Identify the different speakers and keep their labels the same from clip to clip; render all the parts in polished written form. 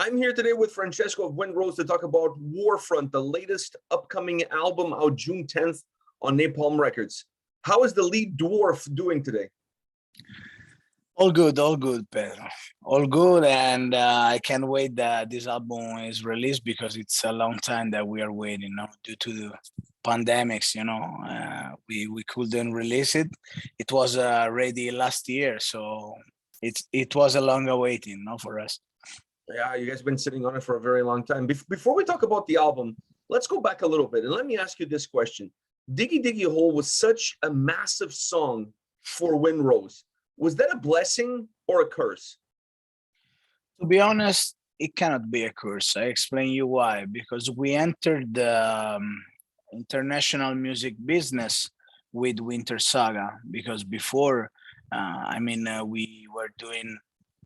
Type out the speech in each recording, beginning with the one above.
Speaker 1: I'm here today with Francesco of Windrose to talk about Warfront, the latest upcoming album out June 10th on Napalm Records. How is the lead dwarf doing today?
Speaker 2: All good, Pedro. All good, and I can't wait that this album is released because it's a long time that we are waiting, due to the pandemics. We couldn't release it. It was ready last year, so it was a long awaiting, for us.
Speaker 1: Yeah, you guys have been sitting on it for a very long time. Before we talk about the album, let's go back a little bit and let me ask you this question. Diggy Diggy Hole was such a massive song for Windrose. Was that a blessing or a curse?
Speaker 2: To be honest, it cannot be a curse. I explain you why. Because we entered the international music business with Winter Saga. Because before, we were doing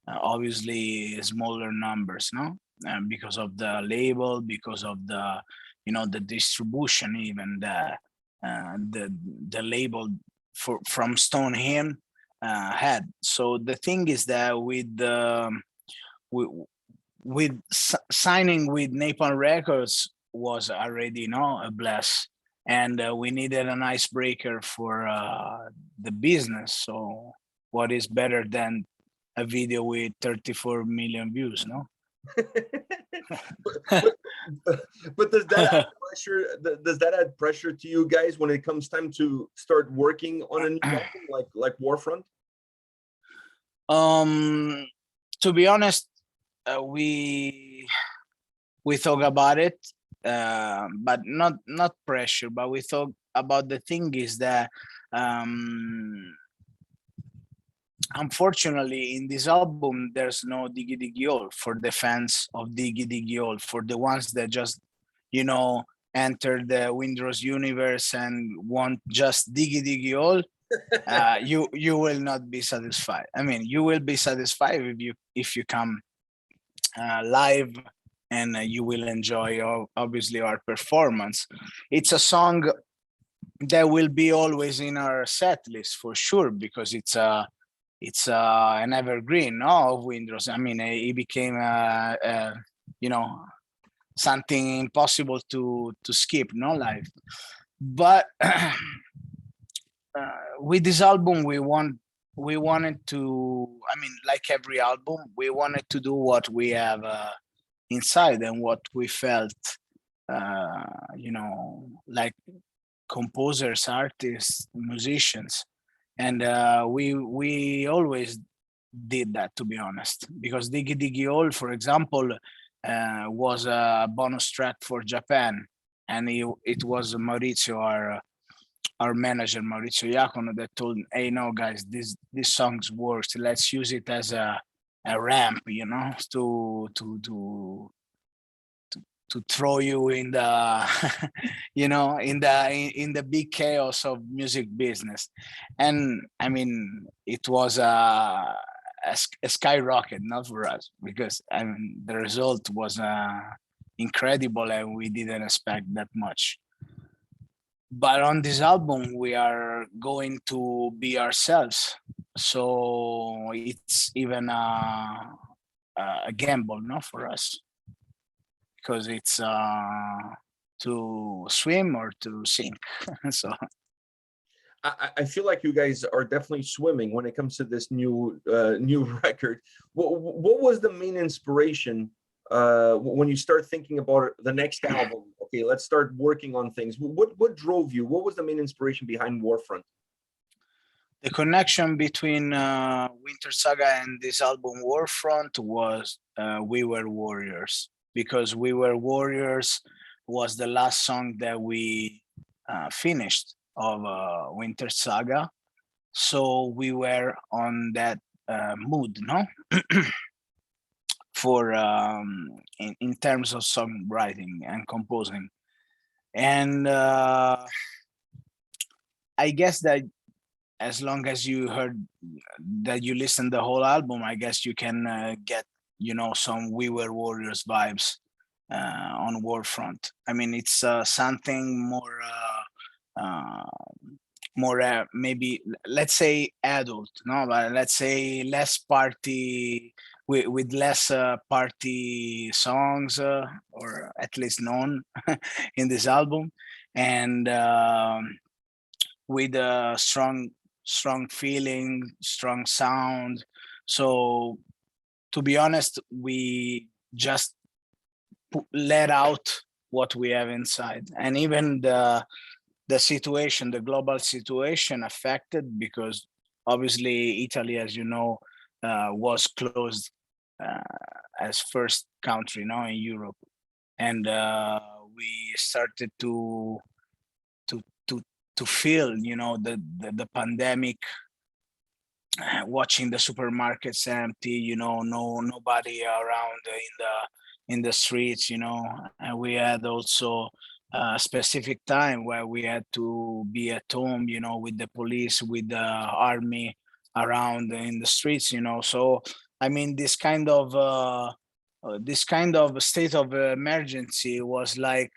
Speaker 2: obviously smaller numbers, because of the label, because of the distribution, even the label from Stone Hymn had. So the thing is that with signing with Napalm Records was already a bless, and we needed an icebreaker for the business. So what is better than a video with 34 million views, no?
Speaker 1: but does that add pressure? Does that add pressure to you guys when it comes time to start working on a new album like Warfront?
Speaker 2: To be honest, we thought about it, but not pressure. But we thought about the thing is that unfortunately, in this album, there's no Diggy Diggy Hole for the fans of Diggy Diggy Hole, for the ones that just, enter the Windrose universe and want just Diggy Diggy Hole. You will not be satisfied. I mean, you will be satisfied if you come live, and you will enjoy obviously our performance. It's a song that will be always in our set list for sure, because it's an evergreen of Windrose. I mean, it became something impossible to skip, live. But with this album, we wanted to, like every album, we wanted to do what we have inside and what we felt, like composers, artists, musicians. And we always did that, to be honest, because Diggy Diggy Hole, for example, was a bonus track for Japan, and it was Maurizio, our manager, Maurizio Iacono, that told, hey, no guys, this song's works, let's use it as a ramp, to throw you in the in the big chaos of music business. And I mean, it was a skyrocket, not for us, because the result was incredible, and we didn't expect that much. But on this album, we are going to be ourselves, so it's even a gamble, for us, because it's to swim or to sink. So
Speaker 1: I feel like you guys are definitely swimming when it comes to this new record. What was the main inspiration when you start thinking about the next album? Okay, let's start working on things. What drove you? What was the main inspiration behind Warfront?
Speaker 2: The connection between Winter Saga and this album Warfront was We Were Warriors, because We Were Warriors was the last song that we finished of Winter Saga. So we were on that mood, for in terms of songwriting and composing. And I guess that as long as you listen the whole album, I guess you can get some We Were Warriors vibes on Warfront. I mean, it's something more maybe, let's say, adult, but let's say less party with less party songs, or at least none, in this album, and with a strong feeling, strong sound. So to be honest, we just let out what we have inside, and even the situation, the global situation affected, because obviously Italy, as you know, was closed as first country now in Europe, and we started to to to feel, you know, the pandemic, watching the supermarkets empty, you know, nobody around in the streets, you know. And we had also a specific time where we had to be at home, you know, with the police, with the army around in the streets, you know. So I mean, this kind of state of emergency was like,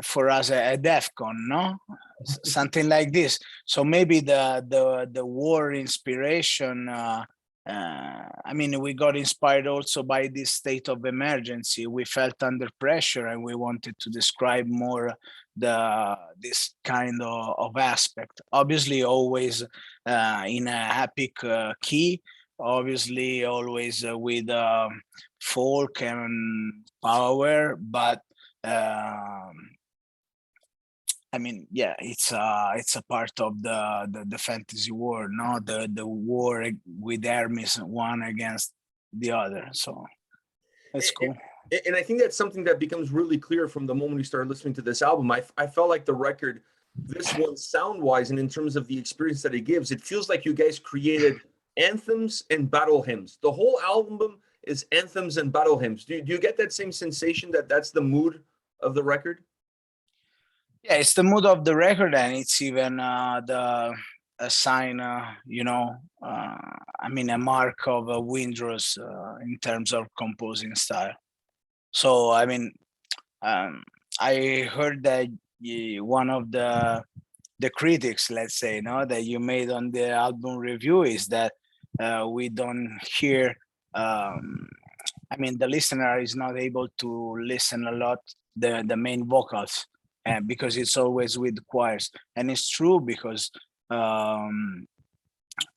Speaker 2: for us, a DEFCON, no, something like this. So maybe the war inspiration. I mean, we got inspired also by this state of emergency. We felt under pressure, and we wanted to describe more this kind of aspect. Obviously, always in a epic key. Obviously, always with folk and power, but I mean, yeah, it's a part of the fantasy war, no? The war with armies, one against the other. So it's cool.
Speaker 1: And I think that's something that becomes really clear from the moment we started listening to this album. I felt like the record, this one sound-wise and in terms of the experience that it gives, it feels like you guys created anthems and battle hymns. The whole album is anthems and battle hymns. Do you get that same sensation that that's the mood of the record?
Speaker 2: Yeah, it's the mood of the record, and it's even a sign, you know, I mean, a mark of Windrose in terms of composing style. So I mean, I heard that one of the critics, let's say, no, that you made on the album review is that we don't hear. I mean, the listener is not able to listen a lot the main vocals, because it's always with choirs, and it's true because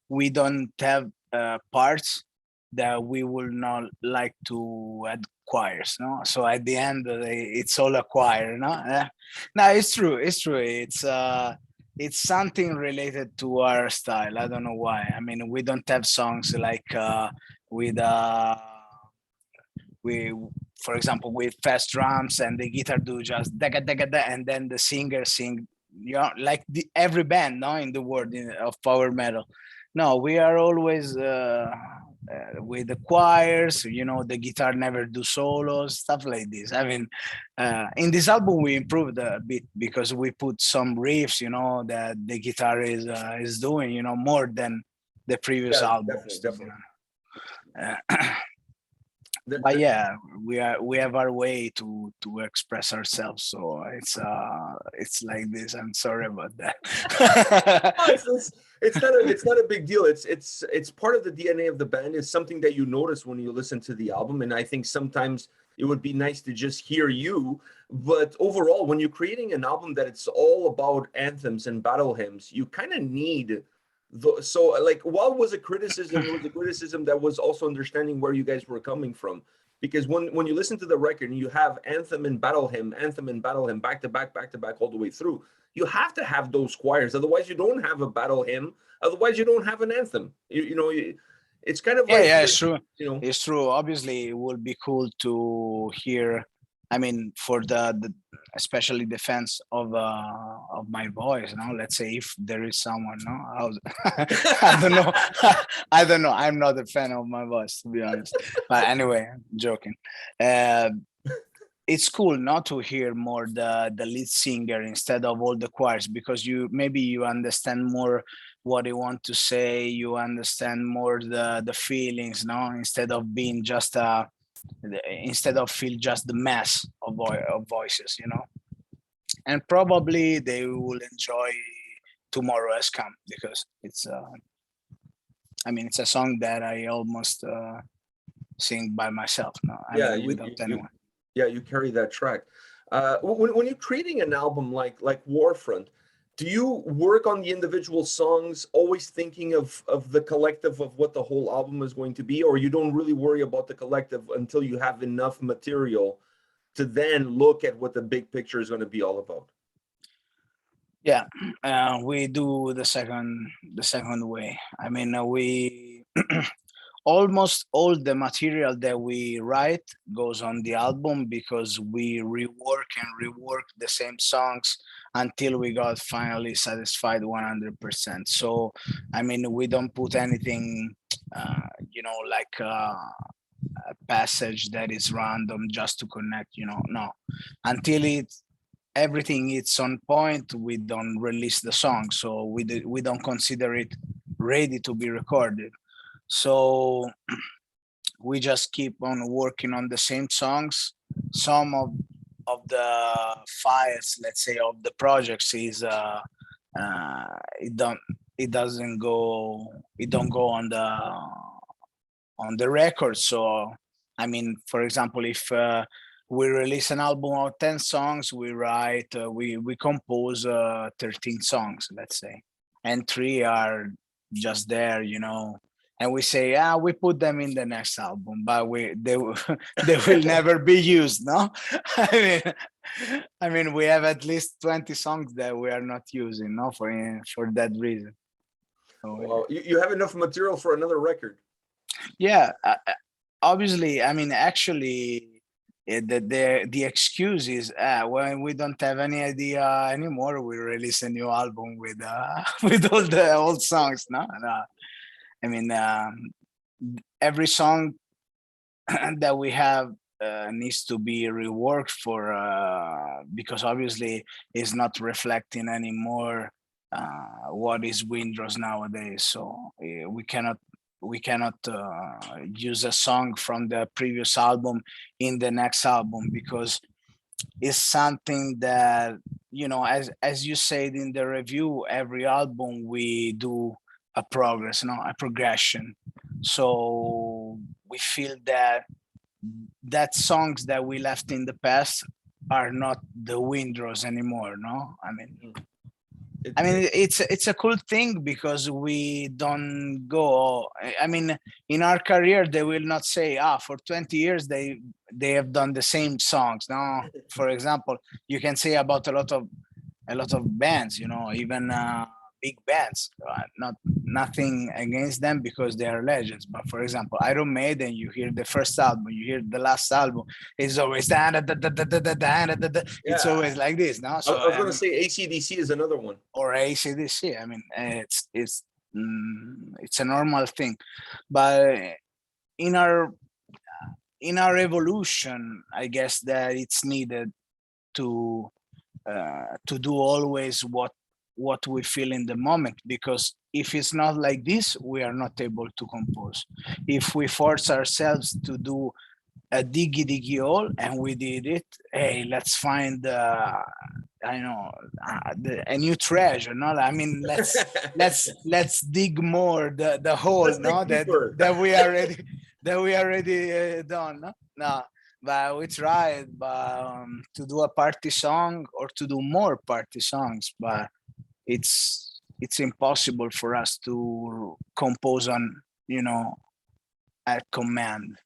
Speaker 2: we don't have parts that we would not like to add choirs, no. So at the end, it's all a choir, no. No, it's true. It's something related to our style. I don't know why. I mean, we don't have songs like with we, for example, with fast drums and the guitar do just da da da, and then the singer sing, you know, like every band, no, in the world of power metal. No, we are always with the choirs, you know, the guitar never do solos, stuff like this. I mean, in this album we improved a bit because we put some riffs, you know, that the guitar is doing, you know, more than the previous albums.
Speaker 1: Definitely.
Speaker 2: But yeah, we have our way to express ourselves, so it's like this. I'm sorry about that.
Speaker 1: It's not a big deal. It's part of the DNA of the band. It's something that you notice when you listen to the album, and I think sometimes it would be nice to just hear you. But overall, when you're creating an album that it's all about anthems and battle hymns, you kind of need so like, what was a criticism? It was a criticism that was also understanding where you guys were coming from, because when you listen to the record and you have anthem and battle hymn back to back all the way through, you have to have those choirs. Otherwise, you don't have a battle hymn. Otherwise, you don't have an anthem. You know, it's kind of
Speaker 2: yeah, it's true.
Speaker 1: You know,
Speaker 2: it's true. Obviously, it would be cool to hear. I mean, for the especially defense of my voice, no. Let's say if there is someone, no, I don't know. I don't know. I'm not a fan of my voice, to be honest. But anyway, I'm joking. It's cool not to hear more the lead singer instead of all the choirs, because you understand more what they want to say. You understand more the feelings, no, instead of being just instead of feel just the mass of voices, you know. And probably they will enjoy Tomorrow Has Come, because I mean, it's a song that I almost sing by myself. No, I
Speaker 1: Yeah,
Speaker 2: mean, without anyone.
Speaker 1: yeah, you carry that track. When you're creating an album like Warfront, do you work on the individual songs, always thinking of the collective of what the whole album is going to be, or you don't really worry about the collective until you have enough material to then look at what the big picture is going to be all about?
Speaker 2: Yeah, we do the second way. I mean, we almost all the material that we write goes on the album because we rework and rework the same songs until we got finally satisfied 100%. So, I mean, we don't put anything, like a passage that is random just to connect. No, until everything is on point, we don't release the song. So we don't consider it ready to be recorded. So we just keep on working on the same songs. Some of the files, let's say, of the projects is it don't go on the record. So I mean, for example, if we release an album of 10 songs, we write we compose 13 songs, let's say, and 3 are just there, and we say, we put them in the next album, but they will never be used. No, I mean we have at least 20 songs that we are not using, no, for that reason. So,
Speaker 1: Well, you have enough material for another record.
Speaker 2: yeah, obviously. I mean, actually, the excuse is, when we don't have any idea anymore, we release a new album with with all the old songs. No, I mean, every song that we have needs to be reworked for because obviously it's not reflecting anymore what is Windrose nowadays. So we cannot use a song from the previous album in the next album, because it's something that, as you said in the review, every album we do a progress, a progression. So we feel that songs that we left in the past are not the Windrose anymore. No, I mean, it's a cool thing because we don't go. I mean, in our career, they will not say, for 20 years they have done the same songs. No, for example, you can say about a lot of bands, even big bands. Nothing against them because they are legends. But for example, Iron Maiden, you hear the first album, you hear the last album, it's always it's always like this. No, so
Speaker 1: I was going to say AC/DC is another one,
Speaker 2: or AC/DC. I mean, it's a normal thing, but in our evolution, I guess that it's needed to do always what we feel in the moment, because if it's not like this, we are not able to compose. If we force ourselves to do a Diggy Diggy Hole, and we did it, hey, let's find a new treasure. No, I mean, let's dig more the hole. No, that we already done. No, but we tried to do a party song or to do more party songs, but it's impossible for us to compose on at command.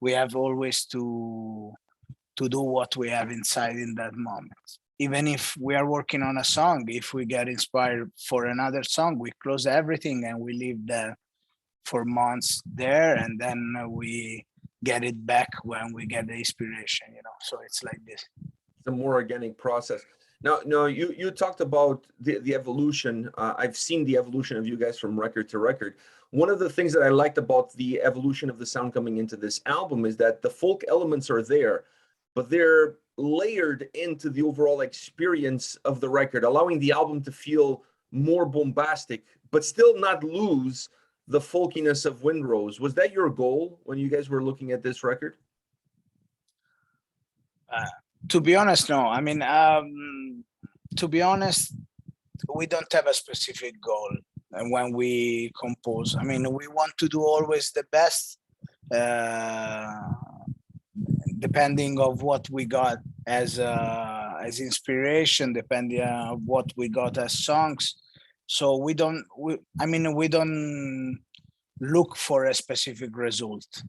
Speaker 2: We have always to do what we have inside in that moment. Even if we are working on a song, if we get inspired for another song, we close everything and we leave that for months there, and then we get it back when we get the inspiration. So it's like this.
Speaker 1: It's a more organic process. Now, you talked about the evolution. I've seen the evolution of you guys from record to record. One of the things that I liked about the evolution of the sound coming into this album is that the folk elements are there, but they're layered into the overall experience of the record, allowing the album to feel more bombastic, but still not lose the folkiness of Windrose. Was that your goal when you guys were looking at this record?
Speaker 2: To be honest, no. I mean, to be honest, we don't have a specific goal. when we compose. I mean, we want to do always the best, depending of what we got as inspiration, depending on what we got as songs. So we don't look for a specific result.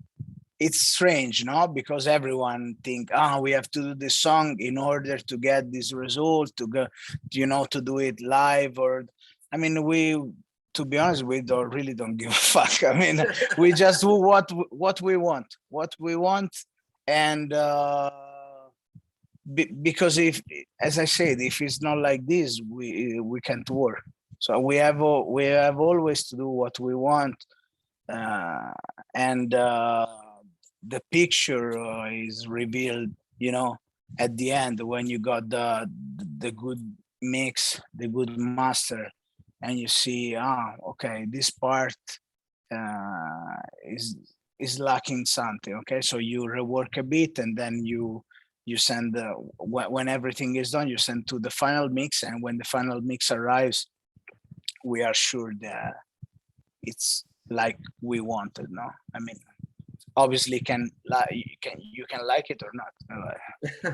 Speaker 2: It's strange, no? Because everyone think, we have to do this song in order to get this result, to go, to do it live. Or, I mean, to be honest, we don't give a fuck. I mean, we just do what we want, and because as I said, if it's not like this, we can't work. So we have always to do what we want, and the picture is revealed, at the end when you got the good mix, the good master, and you see, okay, this part is lacking something. Okay, so you rework a bit, and then you send when everything is done, you send to the final mix, and when the final mix arrives, we are sure that it's like we wanted. No, I mean, obviously you can like it or not.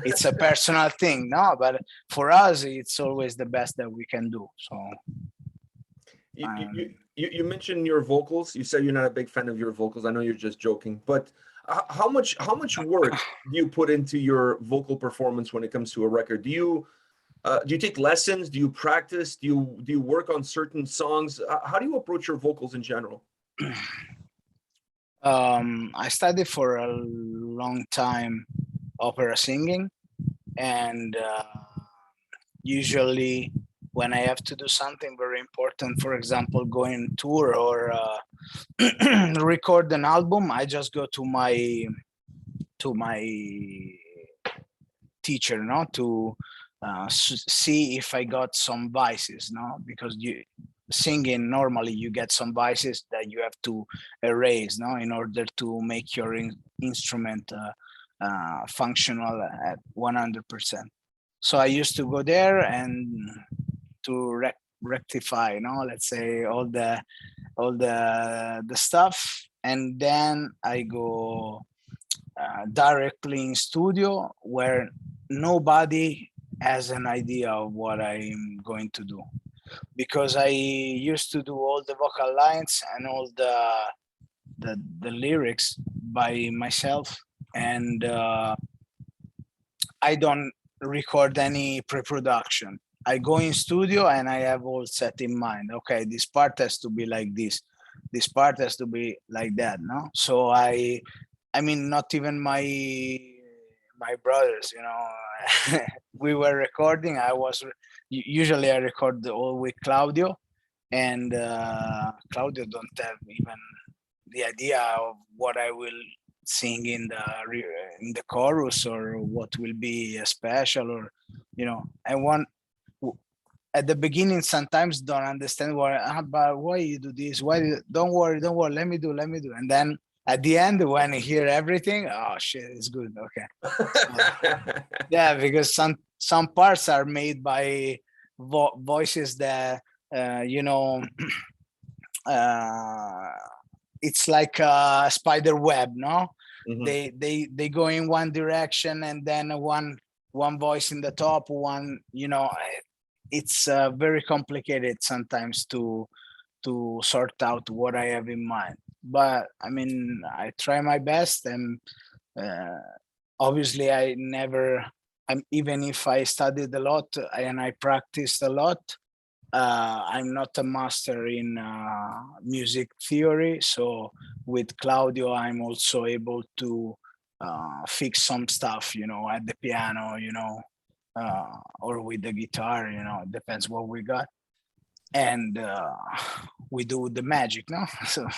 Speaker 2: It's a personal thing, no, but for us it's always the best that we can do. So
Speaker 1: you mentioned your vocals. You said you're not a big fan of your vocals. I know you're just joking, but how much work do you put into your vocal performance when it comes to a record? Do you take lessons? Do you practice? Do you work on certain songs? How do you approach your vocals in general?
Speaker 2: I studied for a long time opera singing, and usually when I have to do something very important, for example, going tour or record an album, I just go to my teacher, no, to see if I got some vices, no, because singing normally you get some vices that you have to erase, no, in order to make your instrument functional at 100%. So I used to go there and to rectify, let's say all the stuff, and then I go directly in studio where nobody has an idea of what I'm going to do, because I used to do all the vocal lines and all the lyrics by myself, and I don't record any pre-production. I go in studio and I have all set in mind. Okay, this part has to be like this part has to be like that, no? So I mean, not even my brothers, we were recording. Usually I record all with Claudio, and Claudio don't have even the idea of what I will sing in the chorus, or what will be a special, or at the beginning sometimes don't understand but why you do this, don't worry, let me do, and then at the end when I hear everything, oh shit, it's good. Okay. Yeah, because some parts are made by voices that it's like a spider web, no? Mm-hmm. They go in one direction, and then one voice in the top, one, it's very complicated sometimes to sort out what I have in mind. But I mean, I try my best, and obviously even if I studied a lot and I practiced a lot, I'm not a master in music theory. So with Claudio, I'm also able to fix some stuff, at the piano, or with the guitar, it depends what we got. And we do the magic, no? So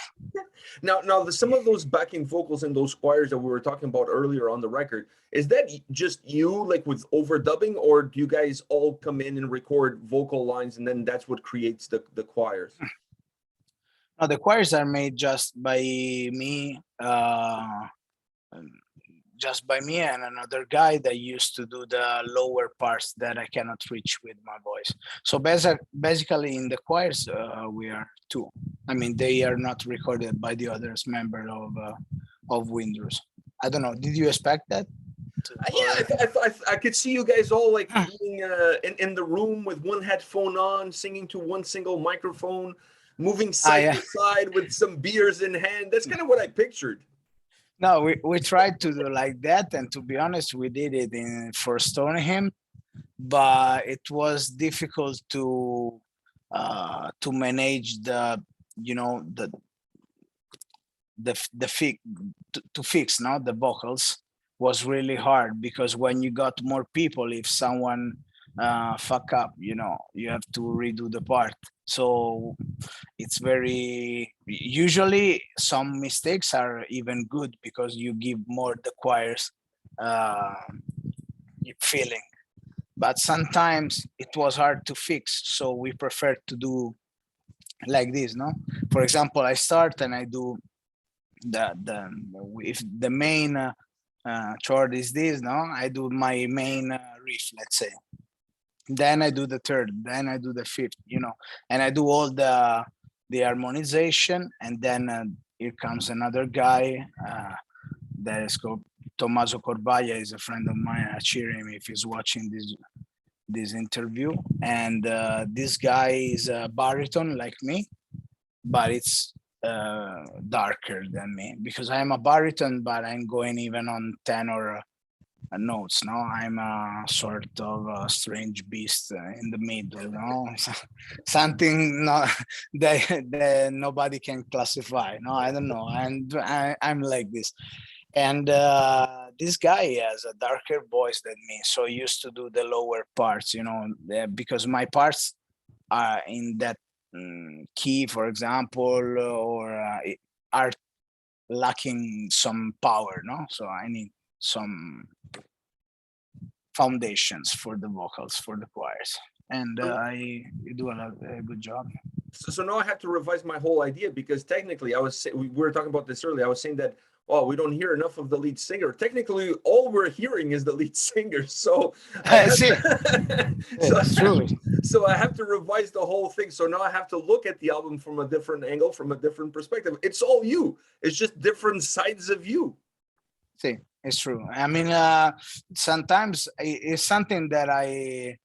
Speaker 1: now some of those backing vocals and those choirs that we were talking about earlier on the record, is that just you, like with overdubbing, or do you guys all come in and record vocal lines and then that's what creates the choirs?
Speaker 2: No, the choirs are made just by me, just by me and another guy that used to do the lower parts that I cannot reach with my voice. So basically in the choirs, we are two. I mean, they are not recorded by the others member of Windrose. I don't know. Did you expect that?
Speaker 1: Yeah, I could see you guys all like being in the room with one headphone on, singing to one single microphone, moving side
Speaker 2: Yeah.
Speaker 1: to side with some beers in hand. That's kind of what I pictured.
Speaker 2: No, we tried to do like that, and to be honest, we did it for Stoneham, but it was difficult to manage the to fix the vocals was really hard, because when you got more people, if someone fuck up, you have to redo the part. So it's very, usually some mistakes are even good because you give more the choirs feeling, but sometimes it was hard to fix, so we prefer to do like this. For example, I start and I do the if the main chord is this, I do my main riff, let's say, then I do the third, then I do the fifth, and I do all the harmonization, and then here comes another guy that is called Tommaso Corbaglia, is a friend of mine. I cheer him if he's watching this interview. And this guy is a baritone like me, but it's darker than me, because I'm a baritone, but I'm going even on tenor notes. I'm a sort of a strange beast in the middle, something that nobody can classify. I don't know, and I'm like this. And this guy has a darker voice than me, so he used to do the lower parts, because my parts are in that key, for example, or are lacking some power, so I need some foundations for the vocals, for the choirs, and I do a good job.
Speaker 1: So now I have to revise my whole idea, because technically we were talking about this earlier. I was saying that, oh, we don't hear enough of the lead singer. Technically, all we're hearing is the lead singer. So so I have to revise the whole thing. So now I have to look at the album from a different angle, from a different perspective. It's all you. It's just different sides of you.
Speaker 2: See, it's true. I mean, sometimes it's something that I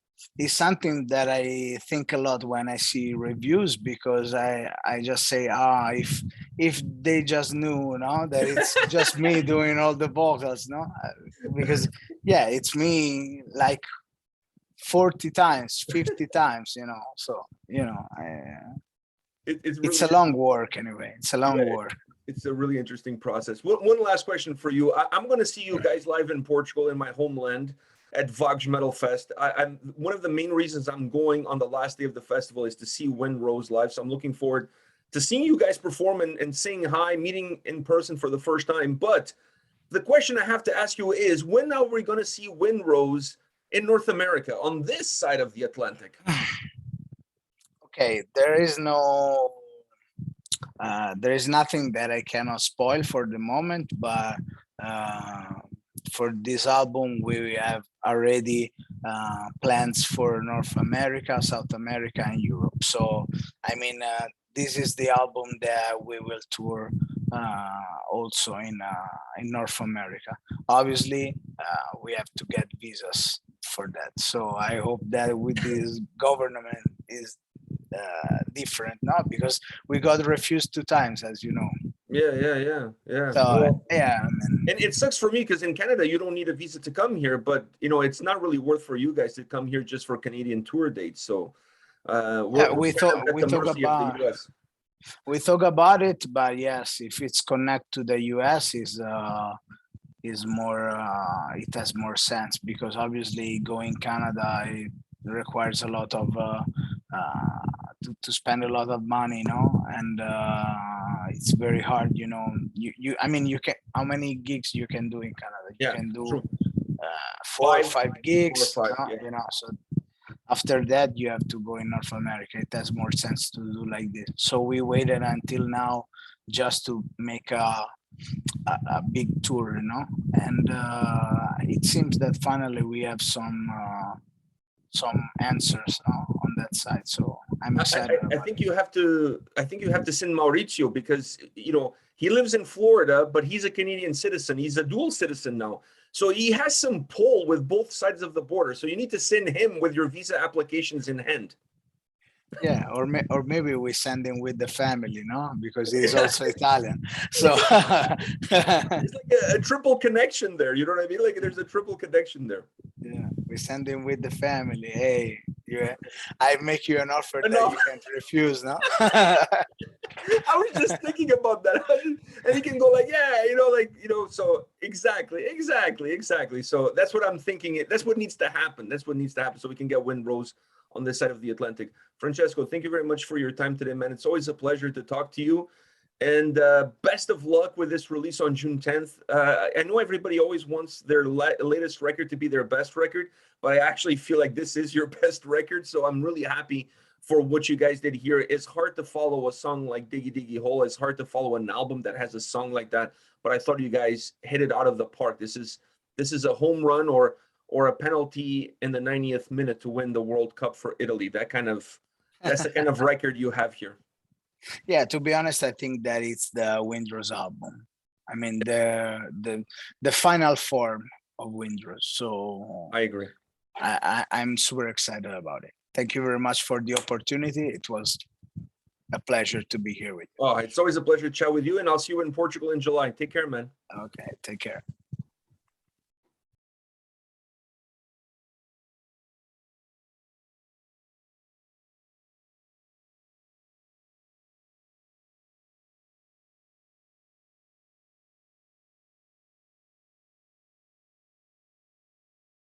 Speaker 2: think a lot when I see reviews, because I just say, if they just knew, that it's just me doing all the vocals, because it's me like 40 times, 50 times, so it's a long work anyway. It's a long work.
Speaker 1: It's a really interesting process. One last question for you. I'm going to see you guys live in Portugal, in my homeland, at Vagos Metal Fest. I'm one of the main reasons I'm going on the last day of the festival is to see Windrose live. So I'm looking forward to seeing you guys perform and saying hi, meeting in person for the first time. But the question I have to ask you is, when are we going to see Windrose in North America, on this side of the Atlantic?
Speaker 2: Okay, there is nothing that I cannot spoil for the moment, but for this album, we have already plans for North America, South America, and Europe. So, I mean, this is the album that we will tour also in North America. Obviously, we have to get visas for that. So I hope that with this government is different, because we got refused 2 times, as you know.
Speaker 1: Yeah.
Speaker 2: So,
Speaker 1: well,
Speaker 2: and
Speaker 1: it sucks for me, because in Canada you don't need a visa to come here, but it's not really worth for you guys to come here just for Canadian tour dates. So
Speaker 2: we thought about it, but yes, if it's connect to the US, is more it has more sense, because obviously going Canada, it requires a lot of to spend a lot of money, and it's very hard, I mean, you can, how many gigs you can do in Canada? You can do 4 or 5 gigs,
Speaker 1: 4 or 5,
Speaker 2: so after that you have to go in North America. It has more sense to do like this. So we waited until now just to make a a big tour, you know, and it seems that finally we have some answers on that side. So I'm excited
Speaker 1: I
Speaker 2: about
Speaker 1: think
Speaker 2: it.
Speaker 1: you have to. I think you have to send Mauricio because he lives in Florida, but he's a Canadian citizen. He's a dual citizen now, so he has some pull with both sides of the border. So you need to send him with your visa applications in hand.
Speaker 2: Yeah, or maybe we send him with the family, no, because he's also Italian. So
Speaker 1: There's like a triple connection there. You know what I mean? Like there's a triple connection there.
Speaker 2: yeah, we send him with the family. Hey, yeah, I make you an offer that
Speaker 1: Enough.
Speaker 2: you can't refuse, no?
Speaker 1: I was just thinking about that. And he can go like, yeah, so exactly. So that's what I'm thinking. That's what needs to happen. That's what needs to happen so we can get Windrose on this side of the Atlantic. Francesco, thank you very much for your time today, man. It's always a pleasure to talk to you. And best of luck with this release on June 10th. I know everybody always wants their latest record to be their best record, but I actually feel like this is your best record. So I'm really happy for what you guys did here. It's hard to follow a song like Diggy Diggy Hole. It's hard to follow an album that has a song like that. But I thought you guys hit it out of the park. This is a home run or a penalty in the 90th minute to win the World Cup for Italy. That's the kind of record you have here.
Speaker 2: Yeah, to be honest, I think that it's the Windrose album. I mean, the final form of Windrose. So
Speaker 1: I agree.
Speaker 2: I'm super excited about it. Thank you very much for the opportunity. It was a pleasure to be here with you.
Speaker 1: Oh, it's always a pleasure to chat with you, and I'll see you in Portugal in July. Take care, man.
Speaker 2: Okay, take care.